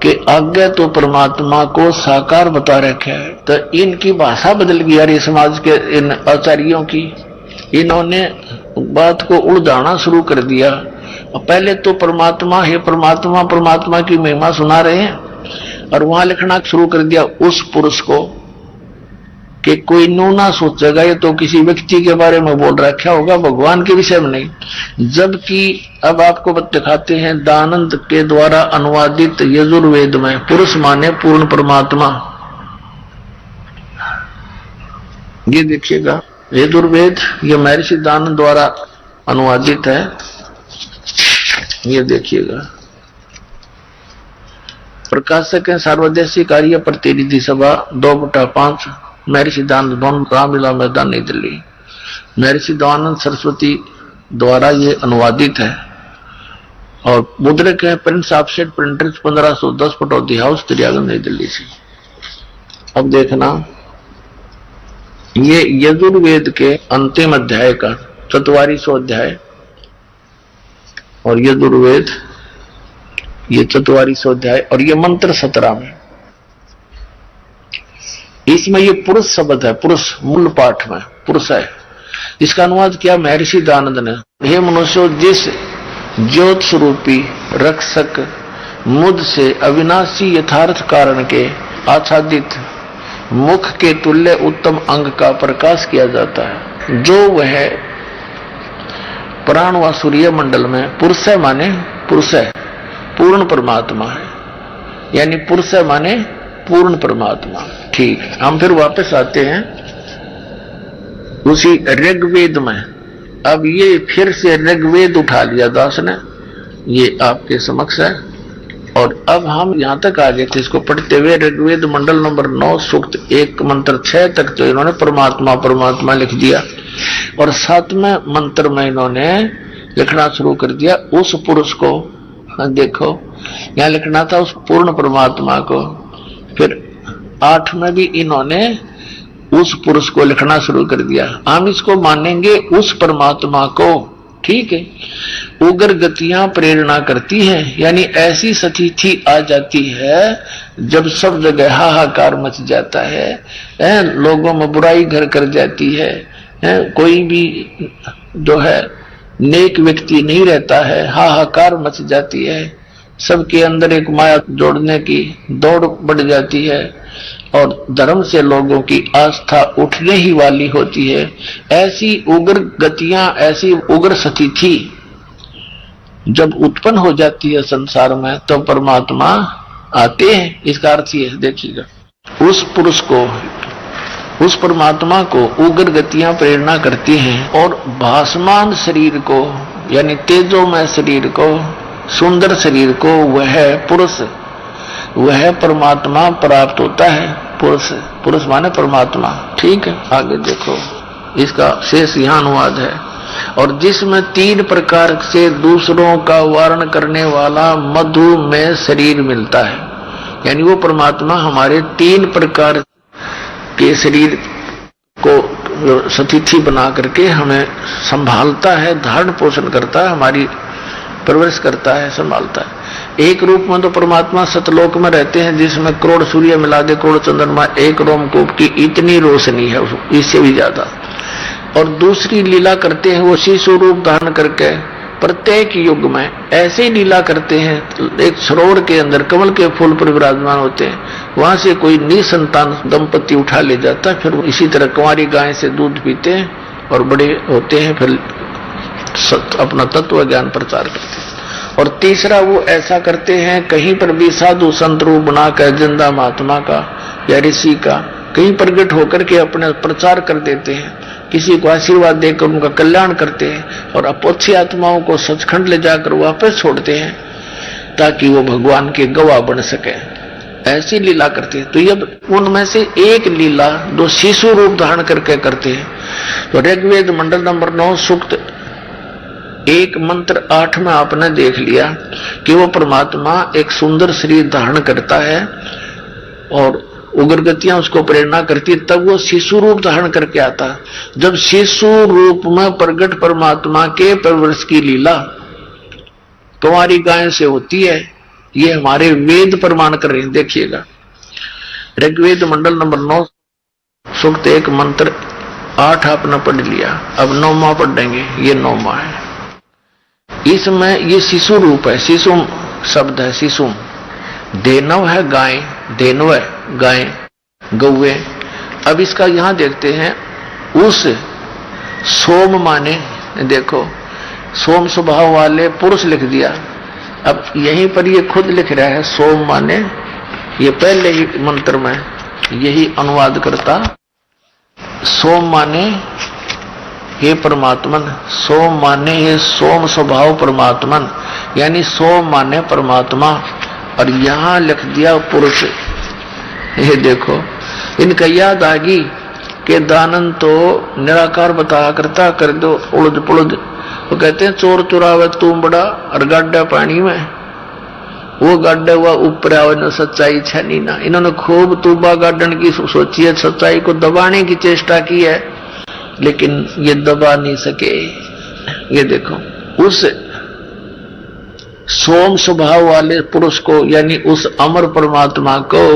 कि आगे तो परमात्मा को साकार बता रखा है, तो इनकी भाषा बदल गई यार समाज के इन आचार्यों की। इन्होंने बात को उलझाना शुरू कर दिया। पहले तो परमात्मा हे परमात्मा, परमात्मा की महिमा सुना रहे हैं और वहां लिखना शुरू कर दिया उस पुरुष को कि कोई नो ना सोचेगा ये तो किसी व्यक्ति के बारे में बोल रखा होगा, भगवान के विषय में नहीं। जबकि अब आपको दिखाते हैं दानंद के द्वारा अनुवादित यजुर्वेद में पुरुष माने पूर्ण परमात्मा। ये देखिएगा यजुर्वेद, ये महर्षि दानंद द्वारा अनुवादित है। ये देखिएगा प्रकाशक है सार्वदेशिक आर्य प्रतिनिधि सभा 2/5 महर्षि दयानंद भवन, रामलीला मैदान, नई दिल्ली। महर्षि दयानंद सरस्वती द्वारा ये अनुवादित है और मुद्रक है Prince offset printers, 1510 Pataudi house, Daryaganj, नई दिल्ली से। अब देखना ये यजुर्वेद के अंतिम अध्याय का 44वां अध्याय और यजुर्वेद ये 44वां अध्याय और ये मंत्र 17 में। इसमें ये पुरुष शब्द है, पुरुष मूल पाठ में पुरुष है। इसका अनुवाद किया महर्षि दयानंद ने। हे मनुष्यों, जिस ज्योत स्वरूपी रक्षक मुझ से अविनाशी यथार्थ कारण के आच्छादित मुख के तुल्य उत्तम अंग का प्रकाश किया जाता है, जो वह प्राण व सूर्य मंडल में पुरुष है माने पुरुष है, पूर्ण परमात्मा है, यानी पुरुष है माने पूर्ण परमात्मा। ठीक, हम फिर वापस आते हैं उसी ऋग्वेद में। अब ये फिर से ऋग्वेद उठा लिया दास ने, ये आपके समक्ष है। और अब हम यहां तक आ गए थे इसको पढ़ते हुए, ऋग्वेद मंडल नंबर 9 सूक्त 1 मंत्र 6 तक तो इन्होंने परमात्मा परमात्मा लिख दिया और 7वें मंत्र में इन्होंने लिखना शुरू कर दिया उस पुरुष को। देखो यहां लिखना था उस पूर्ण परमात्मा को। फिर 8 में भी इन्होंने उस पुरुष को लिखना शुरू कर दिया। हम इसको मानेंगे उस परमात्मा को। ठीक है, उग्र गतियां प्रेरणा करती हैं, यानी ऐसी स्थिति आ जाती है जब सब जगह हाहाकार मच जाता है, लोगों में बुराई घर कर जाती है, कोई भी जो है नेक व्यक्ति नहीं रहता है, हाहाकार मच जाती है, सबके अंदर एक माया जोड़ने की दौड़ बढ़ जाती है और धर्म से लोगों की आस्था उठने ही वाली होती है। ऐसी उग्र गतियां, ऐसी उग्र स्थिति जब उत्पन्न हो जाती है संसार में, तो परमात्मा आते हैं। इसका अर्थ ये देखिएगा, उस पुरुष को, उस परमात्मा को उग्र गतियां प्रेरणा करती हैं और भासमान शरीर को यानी तेजोमय शरीर को, सुंदर शरीर को वह पुरुष, वह परमात्मा प्राप्त होता है। पुरुष, पुरुष माने परमात्मा। ठीक है, आगे देखो, इसका शेष यहाँ अनुवाद है। और जिसमें 3 प्रकार से दूसरों का वारण करने वाला मधुमेह शरीर मिलता है, यानी वो परमात्मा हमारे 3 प्रकार के शरीर को स्थिति बना करके हमें संभालता है, धारण पोषण करता है, हमारी परवरिश करता है, संभालता है। एक रूप में तो परमात्मा सतलोक में रहते हैं, जिसमें करोड़ सूर्य मिला दे, करोड़ चंद्रमा, एक रोमकूप की इतनी रोशनी है, इससे भी ज्यादा। और दूसरी लीला करते हैं वो शिशु रूप धारण करके प्रत्येक युग में ऐसे लीला करते हैं। एक सरोवर के अंदर कमल के फूल पर विराजमान होते हैं, वहां से कोई निसंतान दंपति उठा ले जाता है, फिर इसी तरह कुंवारी गाय से दूध पीते हैं और बड़े होते हैं, फिर अपना तत्व ज्ञान प्रचार करते हैं। और तीसरा वो ऐसा करते हैं, कहीं पर भी साधु संत रूप बनाकर जिंदा महात्मा का या ऋषि का कहीं प्रकट होकर के अपने प्रचार कर देते हैं, किसी को आशीर्वाद देकर उनका कल्याण करते हैं और अपोक्षी आत्माओं को सचखंड ले जाकर वापस छोड़ते हैं ताकि वो भगवान के गवाह बन सके। ऐसी लीला करते हैं। तो ये उनमें से एक लीला जो शिशु रूप धारण करके करते हैं। तो ऋग्वेद मंडल नंबर 9 सूक्त 1 मंत्र 8 में आपने देख लिया कि वो परमात्मा एक सुंदर शरीर धारण करता है और उग्र गतियां उसको प्रेरणा करती है, तब वो शिशु रूप धारण करके आता है। जब शिशु रूप में प्रकट परमात्मा के परवरिश की लीला कुंवारी गाय से होती है, ये हमारे वेद प्रमाण कर रहे हैं। देखिएगा, ऋग्वेद मंडल नंबर 9 सूक्त 1 मंत्र 8 आपने पढ़ लिया, अब 9वां पढ़ेंगे। ये 9वां है, इसमें ये शिशु रूप है, शिशु शब्द है, शिशु। देनव है गाय, देनव है गाय, गौवे। अब इसका यहां देखते हैं, उस सोम माने, देखो सोम स्वभाव वाले पुरुष लिख दिया। अब यहीं पर ये खुद लिख रहा है सोम माने, ये पहले ही मंत्र में यही अनुवाद करता, सोम माने हे परमात्मन, सोम माने ये सोम स्वभाव परमात्मन, यानी सोम माने परमात्मा। और यहां लिख दिया पुरुष। ये देखो, इनका याद आ गई कि दानन तो निराकार बताया करता, कर दो उड़द पुड़द। वो कहते हैं चोर चुरावे तुम बड़ा और गाड्डा पानी में, वो गाड्डा हुआ ऊपर आवे न सच्चाई छनी ना। इन्होंने खूब तूबा गार्डन की सोची है, सच्चाई को दबाने की चेष्टा की है, लेकिन ये दबा नहीं सके। ये देखो, उस सोम स्वभाव वाले पुरुष को, यानी उस अमर परमात्मा को,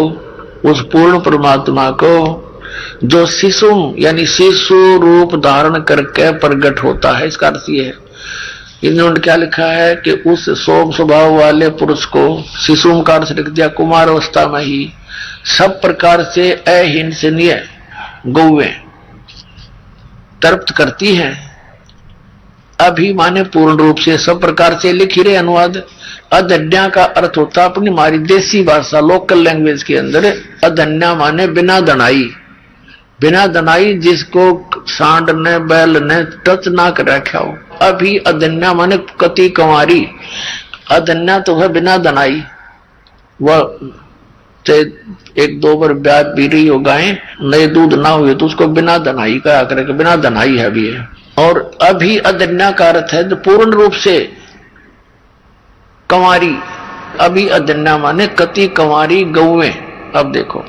उस पूर्ण परमात्मा को जो शिशु यानी शिशु रूप धारण करके प्रकट होता है। इसका अर्थ ये है, इन्होंने क्या लिखा है कि उस सोम स्वभाव वाले पुरुष को शिशु का अर्थ लिख दिया, कुमार अवस्था में ही सब प्रकार से अहिंसनीय गौवें तृप्त करती हैं। अभी माने पूर्ण रूप से, सब प्रकार से लिख ही रहे अनुवाद। अधन्या का अर्थ होता अपनी हमारी देसी भाषा लोकल लैंग्वेज के अंदर, अधन्या माने बिना दनाई, बिना दनाई, जिसको सांड ने बैल ने टच ना कर रखा हो। अभी अधन्या माने कति कंवारी, अधन्या तो है बिना दनाई, वह एक दो बार ब्याह पी रही हो गाय, नए दूध ना हुए तो उसको बिना दनाई का करके, बिना दनाई है भी है। और अभी अधन्या का अर्थ है जो पूर्ण रूप से कंवारी, अभी अधन्या माने कति कंवारी गौवें। अब देखो,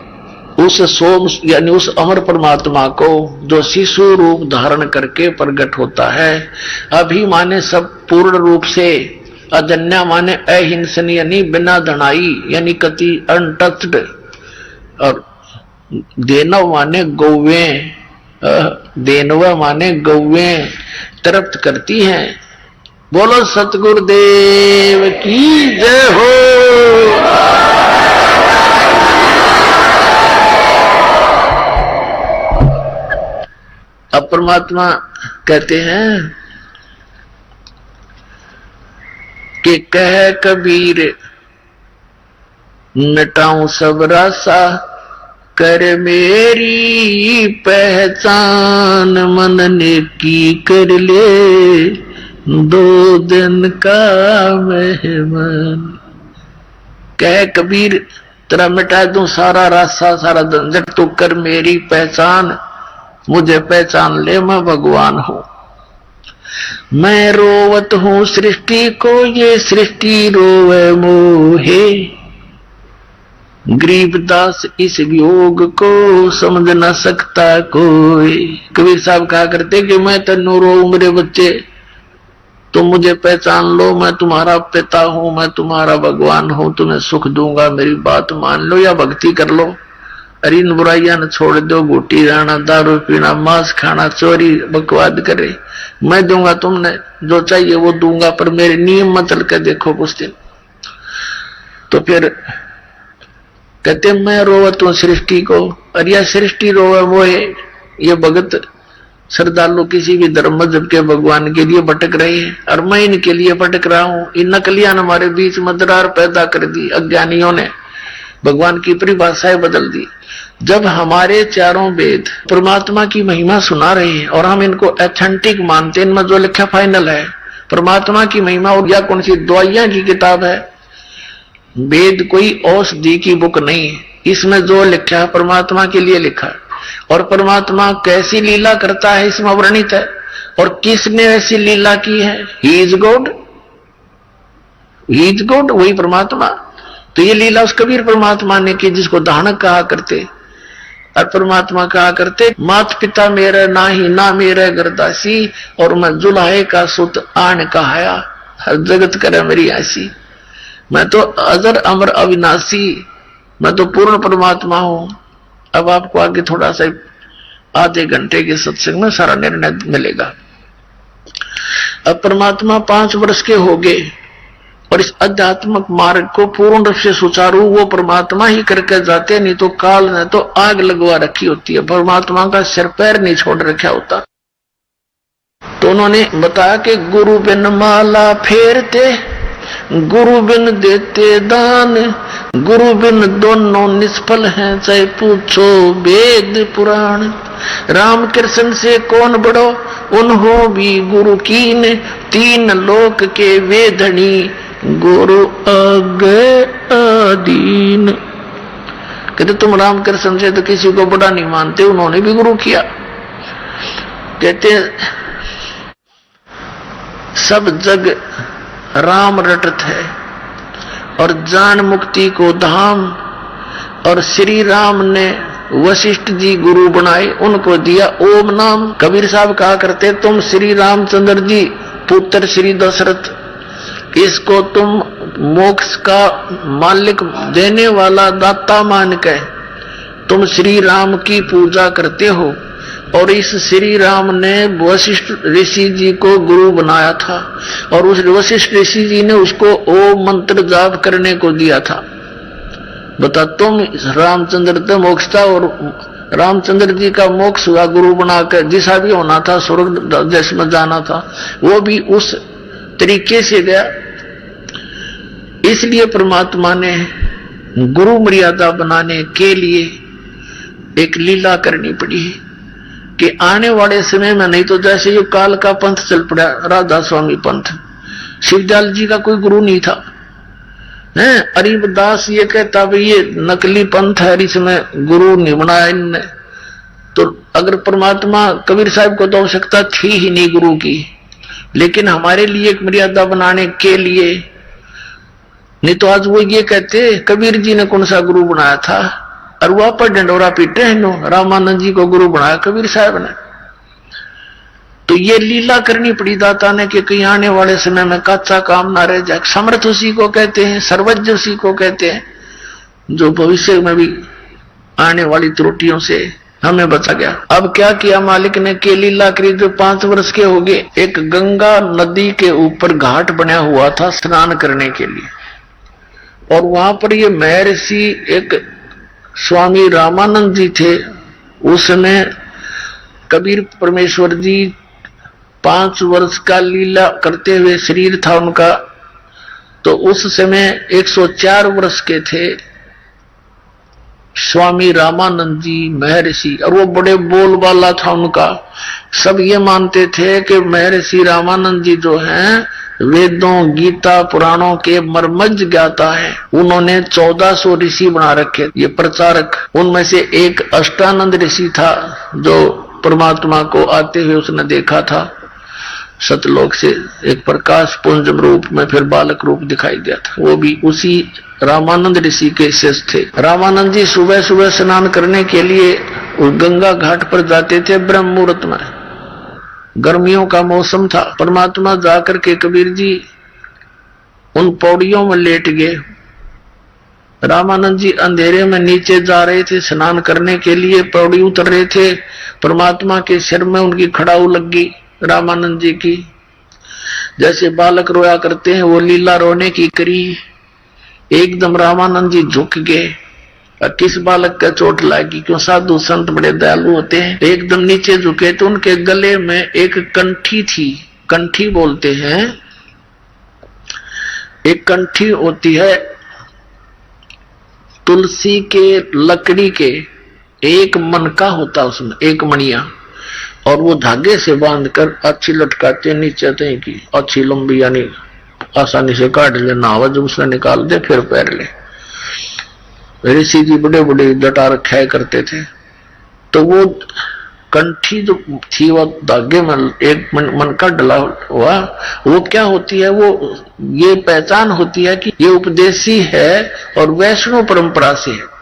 उस सोम यानी उस अमर परमात्मा को जो शिशु रूप धारण करके प्रकट होता है, अभी माने सब पूर्ण रूप से, अधन्या माने अहिंसनीय यानी बिना दनाई यानी कति अनटच्ड, और देनव माने गौवें, देनवा माने गौवें तृप्त करती हैं। बोलो सतगुरुदेव की जय हो। अब परमात्मा कहते हैं कि कह कबीर मिटाऊं सब रासा, कर मेरी पहचान, मन ने की कर ले 2 दिन का मेहमान। कह कबीर तेरा मिटा दूं सारा रासा सारा झंझट, तो कर मेरी पहचान, मुझे पहचान ले मैं भगवान हूं। मैं रोवत हूं सृष्टि को, ये सृष्टि रोवे मोहे, गरीबदास इस योग को समझ न सकता कोई। कबीर साहब कहा करते कि मैं तन्नू रो मेरे बच्चे, तुम मुझे पहचान लो, मैं तुम्हारा पिता हूं, मैं तुम्हारा भगवान हूं, तुम्हें सुख दूंगा, मेरी बात मान लो या भक्ति कर लो। अरे इन बुराइयां न छोड़ दो, गोटी रहना, दारू पीना, मांस खाना, चोरी बकवाद करे, मैं दूंगा, तुमने जो चाहिए वो दूंगा, पर मेरे नियम में चल के देखो कुछ दिन। तो फिर कहते मैं रोवत हूं सृष्टि को, और यह सृष्टि रोवे वो है, ये भगत श्रद्धालु किसी भी धर्म मजहब के भगवान के लिए भटक रहे हैं, और मैं इनके लिए भटक रहा हूं। इन नकलियां ने हमारे बीच में दरार पैदा कर दी, अज्ञानियों ने भगवान की परिभाषाएं बदल दी। जब हमारे चारों वेद परमात्मा की महिमा सुना रहे हैं और हम इनको ऑथेंटिक मानते हैं, इनमें जो लिखा फाइनल है परमात्मा की महिमा, और या कौन सी दवाइयां की किताब है, वेद कोई औषधि की बुक नहीं है, इसमें जो लिखा है परमात्मा के लिए लिखा है। और परमात्मा कैसी लीला करता है इसमें वर्णित है, और किसने ऐसी लीला की है, he is God, he is God, वही परमात्मा। तो ये लीला उस कबीर परमात्मा ने की जिसको धानक कहा करते, और परमात्मा कहा करते मात पिता मेरे नाही, ना मेरे गरदासी, और मैं जुलाहे का सुत आन कहाया, हर जगत करे मेरी ऐसी। मैं तो अजर अमर अविनाशी, मैं तो पूर्ण परमात्मा हूं। अब आपको आगे थोड़ा सा आधे घंटे के सत्संग में सारा निर्णय मिलेगा। अब परमात्मा 5 वर्ष के हो गए, और इस आध्यात्मिक मार्ग को पूर्ण रूप से सुचारू वो परमात्मा ही करके जाते, नहीं तो काल ने तो आग लगवा रखी होती है, परमात्मा का सिर पैर नहीं छोड़ रखा होता। तो उन्होंने बताया कि गुरु बिन माला फेरते, गुरु बिन देते दान, गुरु बिन दोनों निष्फल हैं, चाहे पूछो वेद पुराण। राम कृष्ण से कौन बड़ो, उन्हों भी गुरु कीन, 3 लोक के वेदनी, गुरु आगे आदीन। कहते तुम राम कृष्ण से तो किसी को बड़ा नहीं मानते, उन्होंने भी गुरु किया। कहते सब जग राम रटत है, और जान मुक्ति को धाम, और श्री राम ने वशिष्ठ जी गुरु बनाए, उनको दिया ओम नाम। कबीर साहब कहा करते तुम श्री रामचंद्र जी पुत्र श्री दशरथ, इसको तुम मोक्ष का मालिक देने वाला दाता मान के तुम श्री राम की पूजा करते हो, और इस श्री राम ने वशिष्ठ ऋषि जी को गुरु बनाया था, और उस वशिष्ठ ऋषि जी ने उसको ओम मंत्र जाप करने को दिया था। बता तुम रामचंद्र तो मोक्ष था, और रामचंद्र जी का मोक्ष हुआ गुरु बनाकर, जिसा भी होना था स्वर्ग देश में जाना था वो भी उस तरीके से गया। इसलिए परमात्मा ने गुरु मर्यादा बनाने के लिए एक लीला करनी पड़ी है कि आने वाले समय में, नहीं तो जैसे ये काल का पंथ चल पड़ा, राधा स्वामी पंथ, शिवदयाल जी का कोई गुरु नहीं था, हैं? अरिबदास ये कहता भाई ये नकली पंथ है, इसमें गुरु नहीं बनाया इनने। तो अगर परमात्मा कबीर साहब को तो आवश्यकता थी ही नहीं गुरु की, लेकिन हमारे लिए एक मर्यादा बनाने के लिए, नहीं तो आज वो ये कहते कबीर जी ने कौन सा गुरु बनाया था, और वहां पर डंडोरा पीटे हैं, रामानंद जी को गुरु बनाया कबीर साहब ने। तो ये लीला करनी पड़ी दाता ने कि कहीं आने वाले समय में कच्चा काम ना रह जाए। समर्थ उसी को कहते हैं, सर्वज्ञ उसी को कहते हैं, जो भविष्य में भी आने वाली त्रुटियों से हमें बचा गया। अब क्या किया मालिक ने, के लीला करी। जो 5 वर्ष के हो गए, एक गंगा नदी के ऊपर घाट बना हुआ था स्नान करने के लिए, और वहां पर ये महर्षि एक स्वामी रामानंद जी थे। उस समय कबीर परमेश्वर जी 5 वर्ष का लीला करते हुए शरीर था उनका, तो उस समय 104 वर्ष के थे स्वामी रामानंद जी महर्षि, और वो बड़े बोलबाला था उनका। सब ये मानते थे कि महर्षि रामानंद जी जो हैं वेदों गीता पुराणों के मर्मज्ञ ज्ञाता है। उन्होंने 1400 ऋषि बना रखे, ये प्रचारक। उनमें से एक अष्टानंद ऋषि था जो परमात्मा को आते हुए उसने देखा था सतलोक से, एक प्रकाश पुंज रूप में, फिर बालक रूप दिखाई दिया था। वो भी उसी रामानंद ऋषि के शिष्य थे। रामानंद जी सुबह सुबह स्नान करने के लिए गंगा घाट पर जाते थे ब्रह्म मुहूर्त में। गर्मियों का मौसम था। परमात्मा जाकर के कबीर जी उन पौड़ियों में लेट गए। रामानंद जी अंधेरे में नीचे जा रहे थे स्नान करने के लिए, पौड़ी उतर रहे थे। परमात्मा के सिर में उनकी खड़ाऊ लग गई रामानंद जी की। जैसे बालक रोया करते हैं वो लीला रोने की करी। एकदम रामानंद जी झुक गए। किस बालक का चोट लगी, क्यों साधु संत बड़े दयालु होते हैं। एकदम नीचे झुके तो उनके गले में एक कंठी थी। कंठी बोलते हैं, एक कंठी होती है तुलसी के लकड़ी के, एक मनका होता उसमें, एक मणिया, और वो धागे से बांधकर अच्छी लटकाते नीचे तय की, अच्छी लंबी, यानी आसानी से काट लेना हो, जब उसने निकाल दे फिर पैर ले। ऋषि जी बड़े बड़े जटा रखाया करते थे। तो वो कंठी जो थी वो धागे में एक मन का डला हुआ, वो क्या होती है, वो ये पहचान होती है कि ये उपदेशी है और वैष्णव परंपरा से है।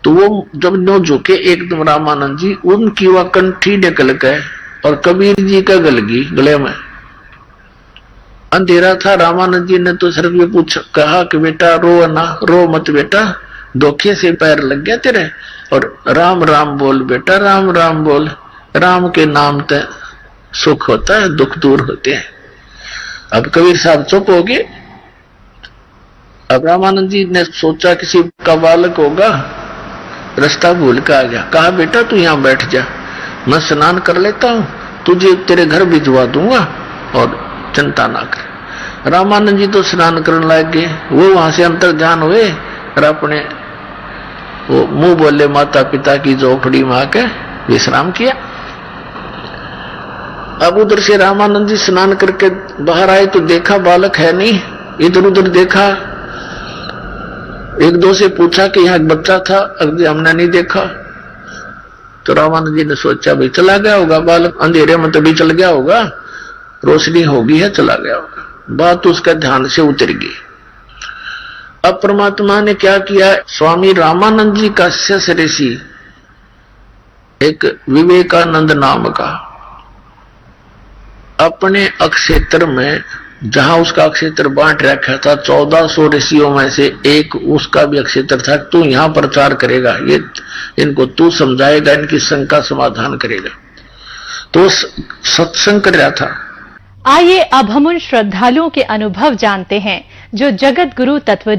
तो वो जब नो झुके एकदम रामानंद जी, उनकी वह कंठी निकल गए और कबीर जी का गल गई गले में। अंधेरा था। रामानंद जी ने तो सिर्फ ये कहा कि बेटा रो ना, रो मत बेटा, धोखे से पैर लग गया तेरे, और राम राम बोल बेटा, राम राम बोल। राम के नाम से सुख होता है, दुख दूर होते हैं। अब कबीर साहब चुप हो गए। अब रामानंद जी ने सोचा किसी का बालक होगा, रास्ता भूल के आ गया। कहा बेटा तू यहां बैठ जा, मैं स्नान कर लेता हूं, तुझे तेरे घर भिजवा दूंगा और चिंता ना कर। रामानंद जी तो स्नान करने लग गए। वो वहां से अंतर ध्यान हुए और अपने वो मुंह बोले माता पिता की झोपड़ी में आके विश्राम किया। अब उधर से रामानंद जी स्नान करके बाहर आए तो देखा बालक है नहीं। इधर उधर देखा, एक दो से पूछा कि यहाँ एक बच्चा था, अगर हमने नहीं देखा। तो रामानंद जी ने सोचा भाई चला गया होगा बालक, अंधेरे में तभी चल गया होगा, रोशनी होगी है, चला गया होगा। बात उसका ध्यान से उतर गई। अब परमात्मा ने क्या किया, स्वामी रामानंद जी का शिष्य ऋषि एक विवेकानंद नाम का अपने अक्षेत्र में, जहां उसका अक्षेत्र बांट रखा था 1400 ऋषियों में से एक उसका भी अक्षेत्र था। तू यहां प्रचार करेगा, ये इनको तू समझाएगा, इनकी शंका समाधान करेगा। तो सत्संग कर रहा था। आइए अब हम उन श्रद्धालुओं के अनुभव जानते हैं जो जगत गुरु तत्वदर्शी